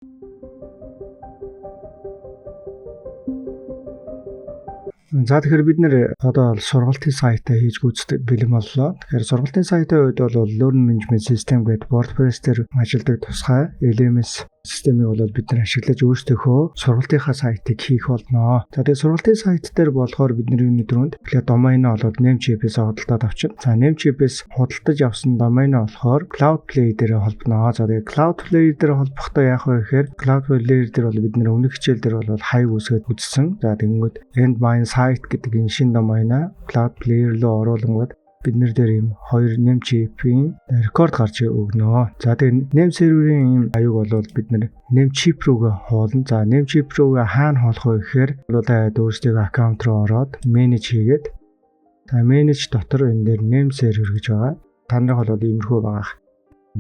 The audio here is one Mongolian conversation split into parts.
За тэгэхээр бид нэр одоо сургалтын сайтаа хийж гүйцэтгэх бэлэн боллоо. Тэгэхээр сургалтын сайтын хувьд бол Learning Management System гэдэг WordPress дээр ажилладаг тусгай LMS системийг бол бид нар ашиглаж өөрсдийнхөө сургалтынхаа сайтыг хийх болно. За тэгээд сургалтын сайт дээр болохоор бидний юуны дөрөнд тэгэхээр домейнээ болоод Namecheap-ээс худалдаад авчин. За Namecheap-ээс худалдаж авсан домейнээ болохоор Cloudflare дээр холбоно. За тэгээд Cloudflare дээр холбохдоо яах вэ гэхээр Cloudflare дээр бол бид нэр өмнөх хичээл дээр бол хаяг үсгээд үзсэн. За тэгэнгүүт Endmine site гэдэг энэ шинэ домейнаа Cloudflare руу оруулангууд бид нэр дээр ийм хоёр Namecheap-ийн рекорд гарч өгнө. За тэгээд Name server-ийн ийм аюуг бол бид нэр Namecheap руугаа хоолно. За Namecheap руугаа хаана хоолох вэ гэхээр өөрсдөө аккаунт руу ороод manage хийгээд за manage дотор энэ дээр Name server гэж байгаа. Та нарыг бол иймэрхүү байгаа.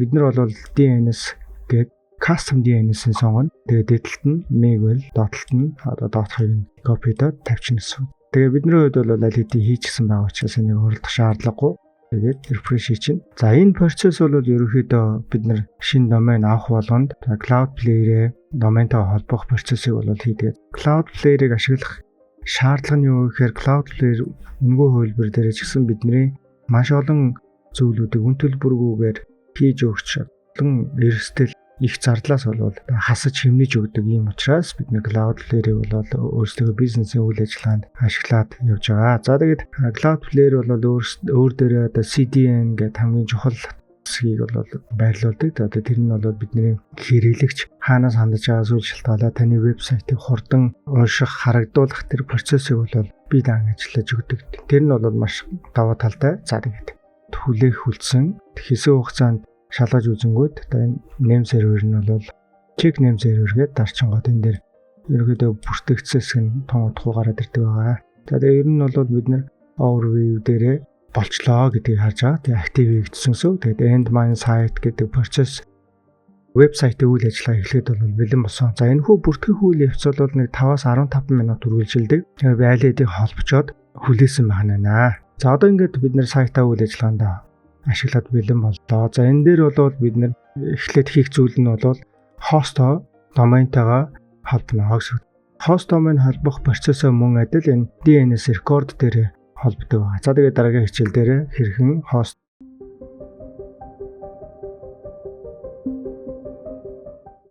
Бид нар бол DNS гэдэг custom DNS-ийг сонгоно. Тэгээд дээдлэлт нь Miguel, доотлолт нь одоо доотхыг копидод тавьчихна гэсэн. Тэгээ бидний хувьд бол аль хэдийн хийчихсэн байгаа учраас энийг хуралдах шаардлагагүй. Тэгээд refresh чинь. За энэ процесс бол ерөнхийдөө бид нар шинэ домен авах болгонд Cloudflare доментой холбох процессыг бол хийдэг. Cloudflare-ыг ашиглах шаардлага нь юу гэхээр Cloudflare үнэгүй хөлбөр дээр ч гэсэн бидний маш олон зүйлүүдийг үн төлбөргүйгээр хийж өгч олон эрсдэл их зардлаас бол хасаж хэмнэж өгдөг юм учраас бид нэг Cloudflare-ийг бол өөрсдөө бизнесийн үйл ажиллагаанд ашиглаад явж байгаа. За тэгээд Cloudflare бол өөр дээрээ одоо CDN гэдэг хамгийн чухал хэсгийг бол байрлуулдаг. Тэгээд тэр нь бол бидний хэрэглэгч хаанаас хандаж байгаа зүйл шалтгаалаа таны вебсайтыг хурдан унших, харагдуулах тэр процессыг бол бие даан ажиллаж өгдөг. Тэр нь бол маш даваа талтай. За тэгээд хүлээх хүлцэн хэсэг хугацаанд шалгаж үзэнгүүт одоо энэ name server нь бол check name server гэдэг дарчингууд энэ дээр ерөнхийдөө бүртгэгдсэс нь том утгагүй гараад ирдэг байгаа. За тэгээ ер нь бол бид нэр overview дээрээ болчлоо гэдгийг харж байгаа. Тэгээ active хийгдсэнсөө тэгээд Endmine site гэдэг процесс вебсайтын үйл ажиллагаа эхлэхэд бол бэлэн болсон. За энэ хүү бүртгэх үйл явц бол нэг 5-аас 15 минут үргэлжилдэг. Тэгээ байлуудыг холбочоод хүлээсэн байна. За одоо ингээд бид нэр сайтаа үйл ажиллагаанд ашиглаад бэлэн боллоо. За энэ дээр бол бид нэр эхлээд хийх зүйл нь бол host домейнтайгаа холбоно гэсэн. Host домен холбох процессоо мөн адил энэ DNS record дээр холбдог. За тэгээд дараагийн хичээл дээр хэрхэн host